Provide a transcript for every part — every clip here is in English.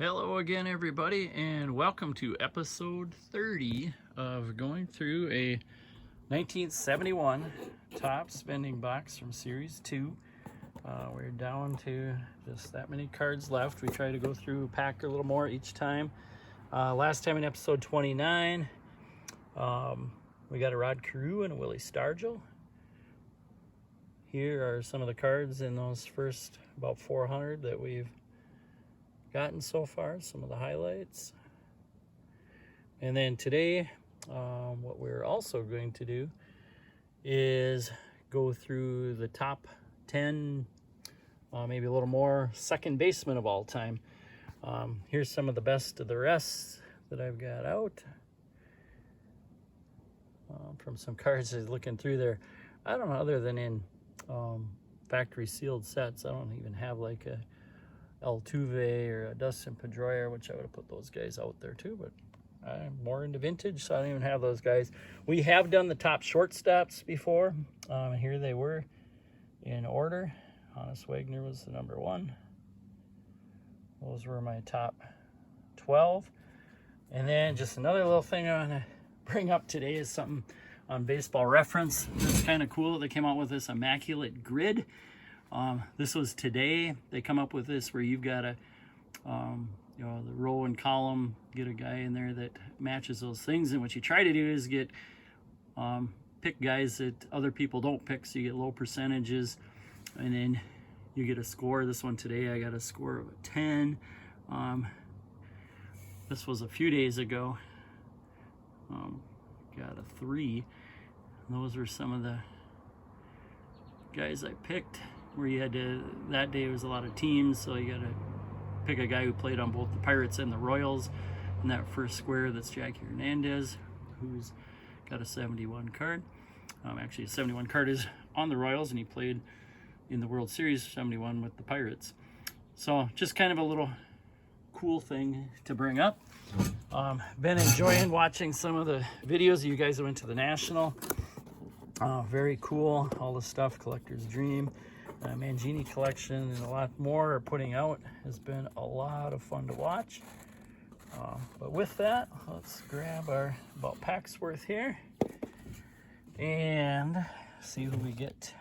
Hello again, everybody, and welcome to episode 30 of going through a 1971 Topps Vending Box from Series 2. We're down to just that many cards left. We try to go through a pack a little more each time. Last time in episode 29, we got a Rod Carew and a Willie Stargell. Here are some of the cards in those first about 400 that we've gotten so far, some of the highlights. And then today, what we're also going to do is go through the top 10, maybe a little more, second baseman of all time. Here's some of the best of the rest that I've got out. From some cards I was looking through there. I don't know, other than in factory sealed sets, I don't even have like a Altuve or a Dustin Pedroia, which I would have put those guys out there too, but I'm more into vintage, so I don't even have those guys. We have done the top shortstops before. Here they were in order. Honus Wagner was the number 1. Those were my top 12. And then just another little thing I want to bring up today is something on Baseball Reference. It's kind of cool. They came out with this immaculate grid. This was today. They come up with this where you've got a, the row and column, get a guy in there that matches those things. And what you try to do is get, pick guys that other people don't pick, so you get low percentages, and then you get a score. This one today, I got a score of a 10. This was a few days ago. Got a 3. And those were some of the guys I picked. Where you had to, that day was a lot of teams, so you got to pick a guy who played on both the Pirates and the Royals. In that first square, that's Jackie Hernandez, who's got a 71 card. Actually, a 71 card is on the Royals, and he played in the World Series 71 with the Pirates. So just kind of a little cool thing to bring up. Been enjoying watching some of the videos. You guys went to the National. Very cool, all the stuff, Collector's Dream. Mangini collection and a lot more are putting out. Has been a lot of fun to watch. But with that, let's grab our about pack's worth here and see who we get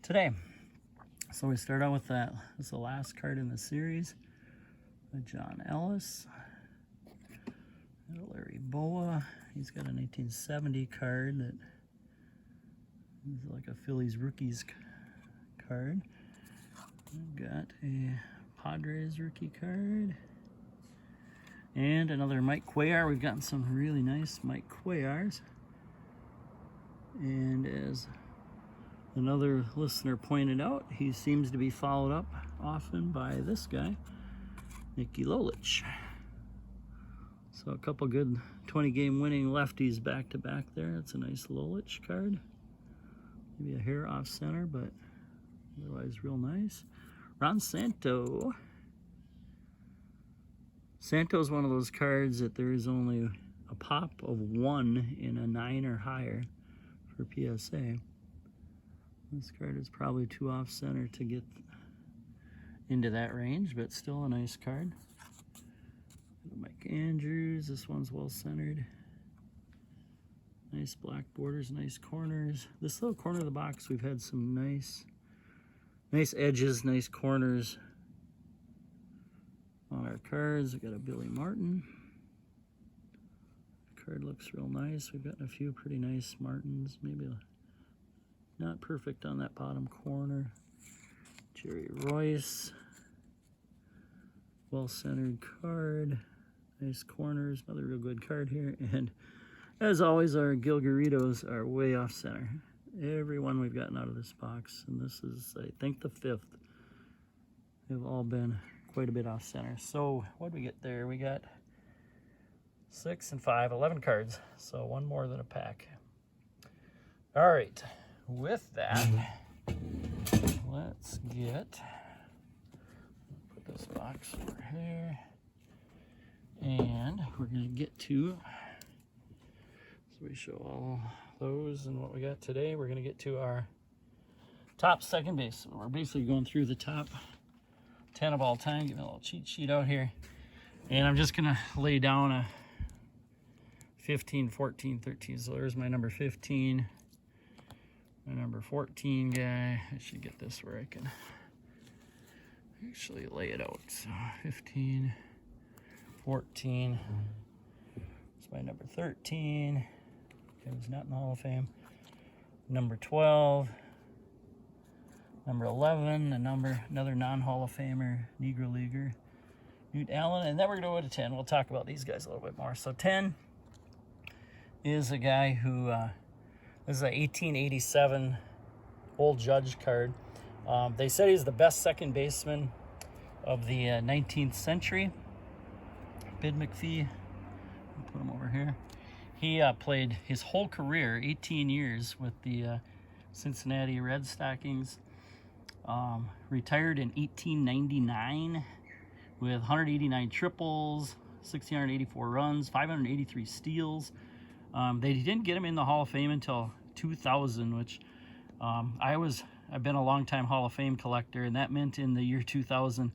today. So we start out with that. This is the last card in the series. John Ellis. Larry Boa. He's got a 1970 card that is like a Phillies rookies card. We've got a Padres rookie card and another Mike Cuellar. We've gotten some really nice Mike Cuellars, and as another listener pointed out, he seems to be followed up often by this guy, Nicky Lolich. So a couple good 20-game winning lefties back to back there. It's a nice Lolich card. Maybe a hair off center, but otherwise real nice. Ron Santo. Santo's one of those cards that there is only a pop of 1 in a 9 or higher for PSA. This card is probably too off center to get into that range, but still a nice card. Mike Andrews, this one's well centered. Nice black borders, nice corners. This little corner of the box, we've had some nice edges, nice corners on our cards. We got a Billy Martin. The card looks real nice. We've gotten a few pretty nice Martins. Maybe not perfect on that bottom corner. Jerry Royce. Well-centered card. Nice corners. Another real good card here. And as always, our Gilgaritos are way off center. Every one we've gotten out of this box, and this is, I think, the 5th. They've all been quite a bit off center. So what did we get there? We got 6 and 5, 11 cards. So one more than a pack. All right, with that, let's put this box over here, and we're gonna get to, so we show all those and what we got today. We're gonna get to our top second base. So we're basically going through the top 10 of all time. Give me a little cheat sheet out here. And I'm just gonna lay down a 15, 14, 13. So there's my number 15. My number 14 guy. I should get this where I can actually lay it out. So 15, 14. It's my number 13. It was not in the Hall of Fame. Number 12. Number 11, another non-Hall of Famer, Negro Leaguer, Newt Allen. And then we're going to go to 10. We'll talk about these guys a little bit more. So 10 is a guy who, this is an 1887 Old Judge card. They said he's the best second baseman of the 19th century. Bid McPhee, I'll put him over here. He played his whole career, 18 years, with the Cincinnati Red Stockings. Retired in 1899 with 189 triples, 1,684 runs, 583 steals. They didn't get him in the Hall of Fame until 2000, which I've been a long-time Hall of Fame collector, and that meant in the year 2000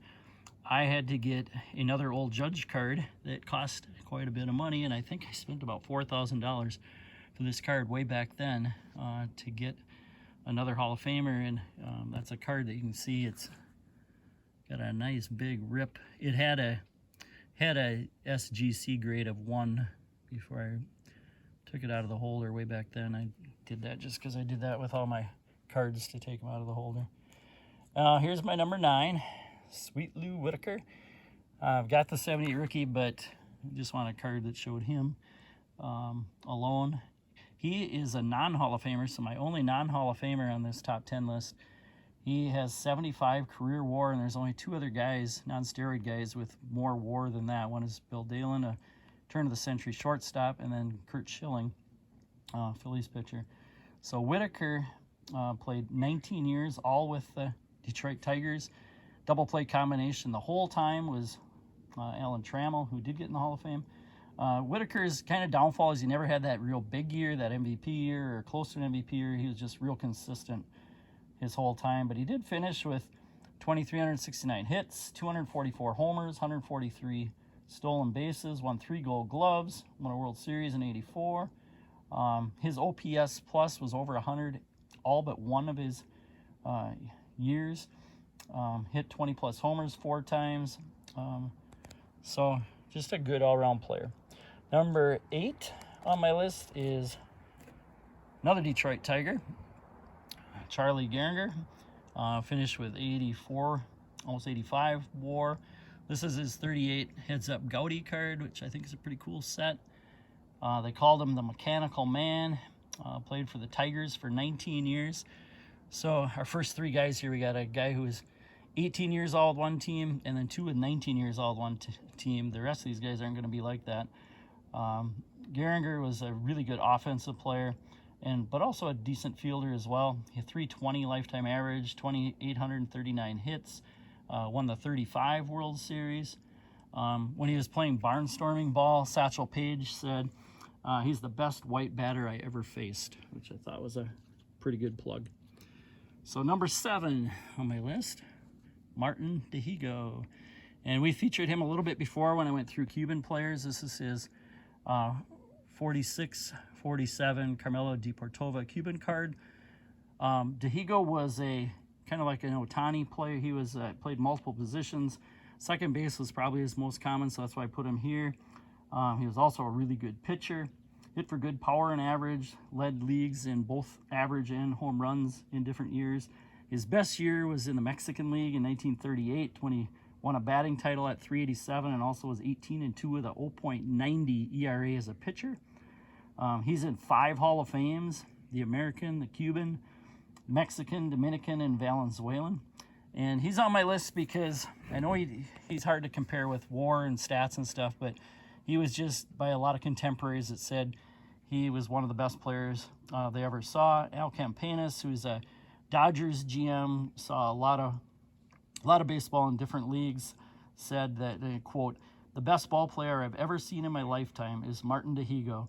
I had to get another Old Judge card that cost quite a bit of money, and I think I spent about $4,000 for this card way back then to get another Hall of Famer. And that's a card that you can see it's got a nice big rip. It had a SGC grade of 1 before I took it out of the holder way back then. I did that just because I did that with all my cards to take them out of the holder. Here's my number 9, Sweet Lou Whitaker. I've got the 78 rookie, but I just want a card that showed him alone. He is a non-Hall of Famer, so my only non-Hall of Famer on this top 10 list. He has 75 career WAR, and there's only 2 other guys, non-steroid guys, with more WAR than that. One is Bill Dalen, a turn-of-the-century shortstop, and then Curt Schilling, Phillies pitcher. So Whitaker played 19 years, all with the Detroit Tigers. Double play combination the whole time was Alan Trammell, who did get in the Hall of Fame. Whitaker's kind of downfall is he never had that real big year, that MVP year, or close to an MVP year. He was just real consistent his whole time. But he did finish with 2,369 hits, 244 homers, 143 stolen bases, won 3 Gold Gloves, won a World Series in '84. His OPS plus was over 100 all but one of his years. Hit 20-plus homers 4 times. So just a good all-around player. Number 8 on my list is another Detroit Tiger, Charlie Gehringer. Finished with 84, almost 85 WAR. This is his 38 heads-up Gaudy card, which I think is a pretty cool set. They called him the Mechanical Man. Played for the Tigers for 19 years. So our first 3 guys here, we got a guy who was 18 years old, one team, and then 2 with 19 years old, one team. The rest of these guys aren't going to be like that. Gehringer was a really good offensive player, but also a decent fielder as well. He had 320 lifetime average, 2,839 hits, won the 35 World Series. When he was playing barnstorming ball, Satchel Paige said, he's the best white batter I ever faced, which I thought was a pretty good plug. So number 7 on my list, Martin Dihigo. And we featured him a little bit before when I went through Cuban players. This is his 46-47 Carmelo Deportova Cuban card. Dihigo was a kind of like an Ohtani player. He was played multiple positions. Second base was probably his most common, so that's why I put him here. He was also a really good pitcher. Hit for good power and average. Led leagues in both average and home runs in different years. His best year was in the Mexican League in 1938 when he won a batting title at 387 and also was 18-2 with a 0.90 ERA as a pitcher. He's in 5 Hall of Fames, the American, the Cuban, Mexican, Dominican, and Venezuelan. And he's on my list because I know he's hard to compare with WAR and stats and stuff, but he was just, by a lot of contemporaries, that said he was one of the best players they ever saw. Al Campanis, who's a Dodgers GM, saw a lot of baseball in different leagues, said that, quote, "The best ball player I've ever seen in my lifetime is Martin Dihigo.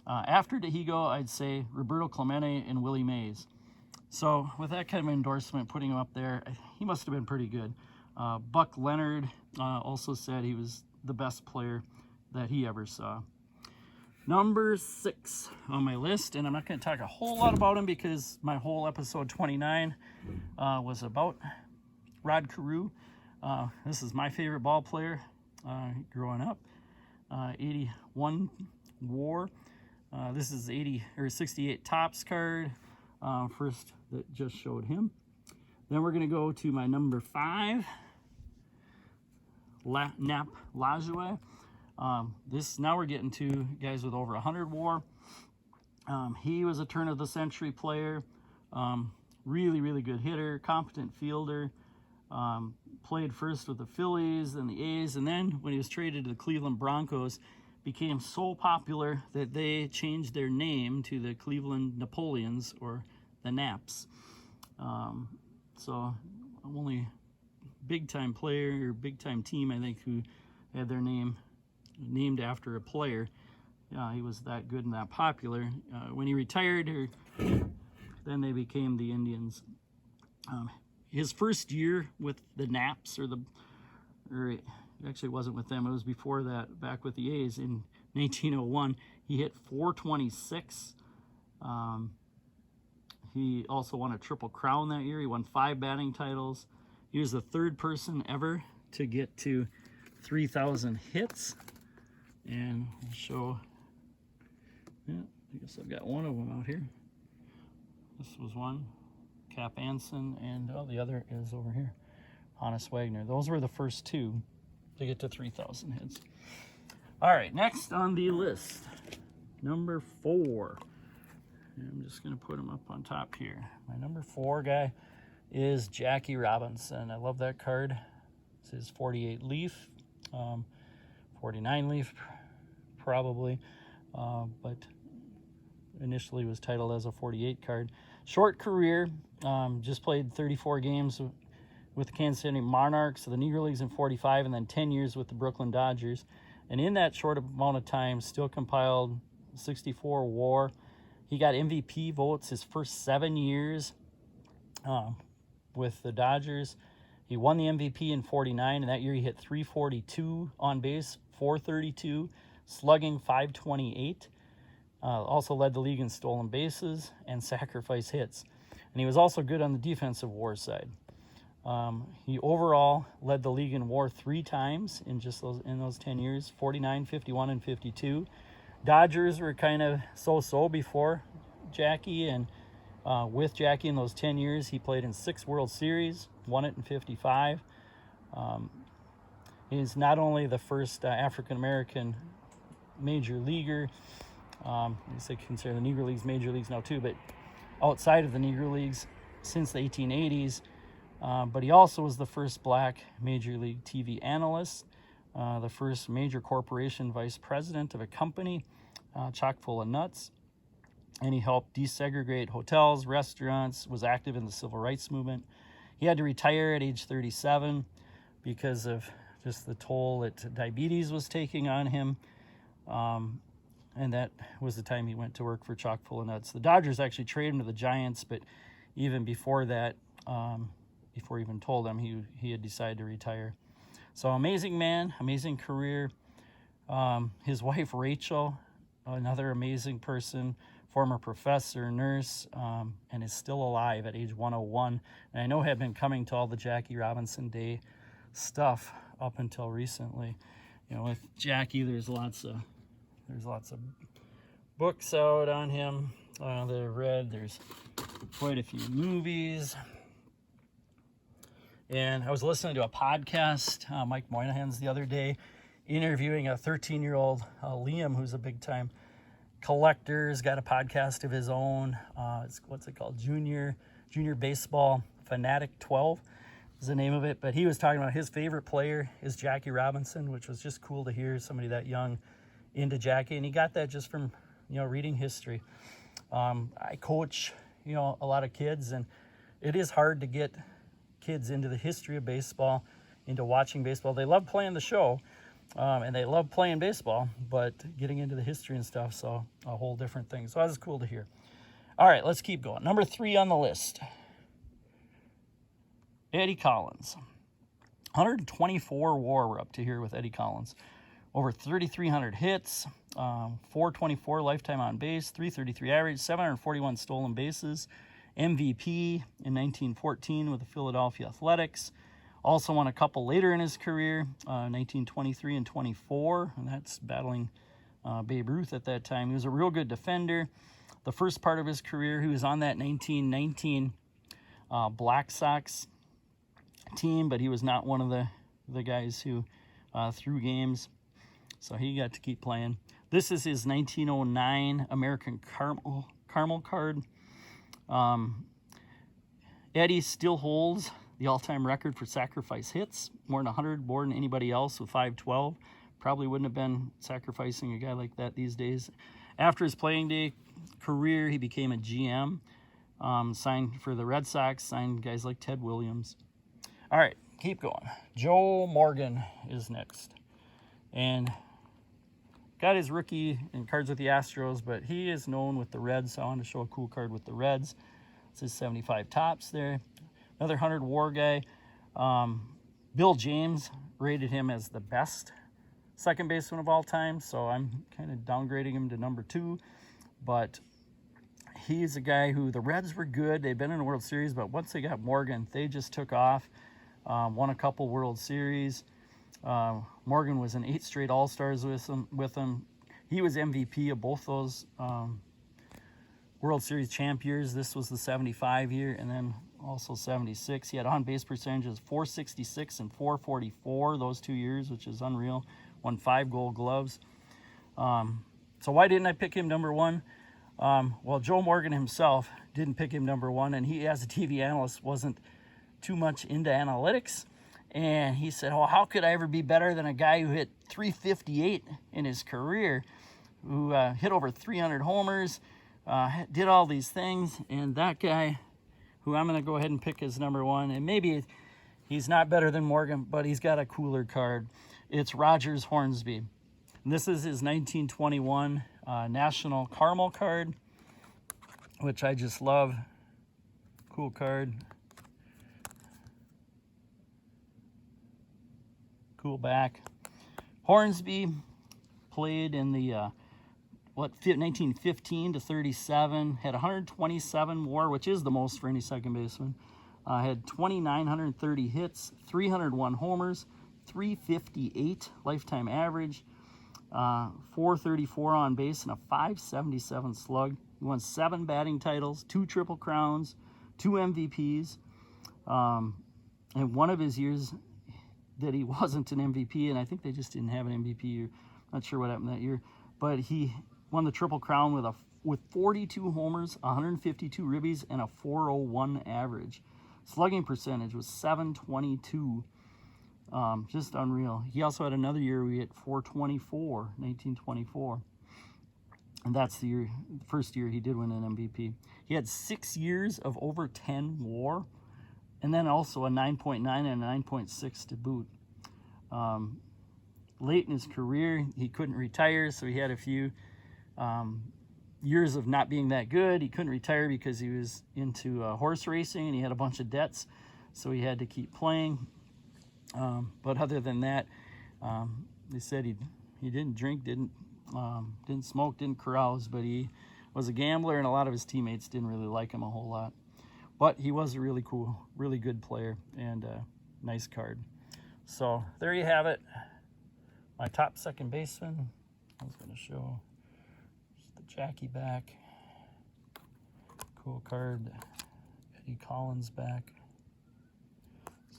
After Dihigo, I'd say Roberto Clemente and Willie Mays." So with that kind of endorsement, putting him up there, he must have been pretty good. Buck Leonard also said he was the best player that he ever saw. Number 6 on my list, and I'm not going to talk a whole lot about him because my whole episode 29 was about Rod Carew. This is my favorite ball player growing up. 81 WAR. This is 68 Topps card. First that just showed him. Then we're going to go to my number 5, Nap Lajoie. Now we're getting to guys with over 100 WAR. He was a turn of the century player. Really good hitter, competent fielder. Played first with the Phillies, then the A's, and then when he was traded to the Cleveland Broncos, became so popular that they changed their name to the Cleveland Napoleons, or the Naps. So only big-time player or big-time team, I think, who had their name named after a player. He was that good and that popular. When he retired, then they became the Indians. His first year with the Naps, or it actually wasn't with them, it was before that, back with the A's in 1901, he hit .426. He also won a Triple Crown that year. He won 5 batting titles. He was the 3rd person ever to get to 3,000 hits. And I'll show, yeah, I guess I've got one of them out here. This was one. Cap Anson, and the other is over here, Honus Wagner. Those were the first 2 to get to 3,000 hits. All right, next on the list, number 4. And I'm just going to put him up on top here. My number 4 guy is Jackie Robinson. I love that card. It's his 48 leaf, 49 leaf probably, but initially was titled as a 48 card. Short career, just played 34 games with the Kansas City Monarchs, the Negro Leagues in 45, and then 10 years with the Brooklyn Dodgers. And in that short amount of time, still compiled 64 WAR. He got MVP votes his first 7 years with the Dodgers. He won the MVP in 49, and that year he hit .342 on base, .432, slugging .528. Also led the league in stolen bases and sacrifice hits. And he was also good on the defensive WAR side. He overall led the league in WAR 3 times in those 10 years, 49, 51, and 52. Dodgers were kind of so-so before Jackie, and with Jackie in those 10 years, he played in 6 World Series, won it in 55. He's not only the first African-American major leaguer, they consider the Negro Leagues major leagues now too, but outside of the Negro Leagues since the 1880s. But he also was the first black major league TV analyst, the first major corporation vice president of a company chock full of nuts, and he helped desegregate hotels, restaurants, was active in the civil rights movement. He had to retire at age 37 because of just the toll that diabetes was taking on him. And that was the time he went to work for chock full of nuts. The Dodgers actually traded him to the Giants, but even before that, before even told him, he had decided to retire. So amazing man, amazing career. His wife, Rachel, another amazing person, former professor, nurse, and is still alive at age 101. And I know had been coming to all the Jackie Robinson Day stuff up until recently. You know, with Jackie, there's lots of books out on him that I've read. There's quite a few movies. And I was listening to a podcast, Mike Moynihan's, the other day, interviewing a 13-year-old Liam, who's a big-time collector. He's got a podcast of his own. What's it called? Junior Baseball Fanatic 12 is the name of it. But he was talking about his favorite player is Jackie Robinson, which was just cool to hear somebody that young into Jackie. And he got that just from, reading history. I coach, a lot of kids, and it is hard to get kids into the history of baseball, into watching baseball. They love playing the show, and they love playing baseball, but getting into the history and stuff, so a whole different thing. So that was cool to hear. All right, let's keep going. Number 3 on the list, Eddie Collins. 124 WAR we're up to here with Eddie Collins. Over 3,300 hits, 424 lifetime on base, 333 average, 741 stolen bases, MVP in 1914 with the Philadelphia Athletics. Also won a couple later in his career, 1923 and 24, and that's battling Babe Ruth at that time. He was a real good defender. The first part of his career, he was on that 1919 Black Sox team, but he was not one of the guys who threw games, so he got to keep playing. This is his 1909 American Caramel card. Eddie still holds the all-time record for sacrifice hits, more than 100 more than anybody else with 512. Probably wouldn't have been sacrificing a guy like that these days. After his playing day career, he became a GM, signed for the Red Sox, signed guys like Ted Williams. All right, keep going. Joe Morgan is next. And got his rookie in cards with the Astros, but he is known with the Reds, so I want to show a cool card with the Reds. It's his 75 Topps there. Another 100 WAR guy. Bill James rated him as the best second baseman of all time, so I'm kind of downgrading him to number 2. But he's a guy who the Reds were good. They've been in the World Series, but once they got Morgan, they just took off. Won a couple World Series. Morgan was in 8 straight All-Stars with him. He was MVP of both those World Series champ years. This was the 75 year, and then also 76. He had on-base percentages 466 and 444 those 2 years, which is unreal. Won 5 Gold Gloves. So why didn't I pick him number 1? Well, Joe Morgan himself didn't pick him number 1, and he, as a TV analyst, wasn't too much into analytics. And he said, oh, how could I ever be better than a guy who hit 358 in his career, who hit over 300 homers, did all these things? And that guy, who I'm going to go ahead and pick as number 1, and maybe he's not better than Morgan, but he's got a cooler card. It's Rogers Hornsby. And this is his 1921 National Caramel card, which I just love. Cool card. Cool back. Hornsby played in the 1915 to 37, had 127 WAR, which is the most for any second baseman. Had 2,930 hits, 301 homers, 358 lifetime average, 434 on base, and a 577 slug. He won 7 batting titles, 2 Triple Crowns, 2 MVPs, and one of his years that he wasn't an MVP, and I think they just didn't have an MVP year. Not sure what happened that year, but he won the Triple Crown with 42 homers, 152 ribbies, and a 401 average. Slugging percentage was 722. Just unreal. He also had another year where he hit 424, 1924. And that's the first year he did win an MVP. He had 6 years of over 10 WAR, and then also a 9.9 and a 9.6 to boot. Late in his career, he couldn't retire, so he had a few years of not being that good. He couldn't retire because he was into horse racing, and he had a bunch of debts, so he had to keep playing. But other than that, they said he didn't drink, didn't smoke, didn't carouse, but he was a gambler, and a lot of his teammates didn't really like him a whole lot. But he was a really cool, really good player, and a nice card. So there you have it. My top second baseman. I was going to show just the Jackie back. Cool card. Eddie Collins back.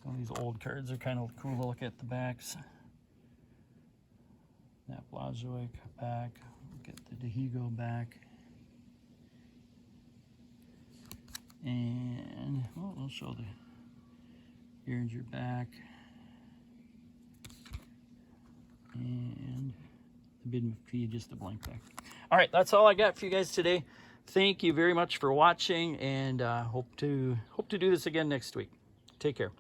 Some of these old cards are kind of cool to look at the backs. Nat Blazovic back. Get the Dehigo back. And we'll show the Behringer back. And the Bid McPhee, just a blank back. All right, that's all I got for you guys today. Thank you very much for watching, and hope to do this again next week. Take care.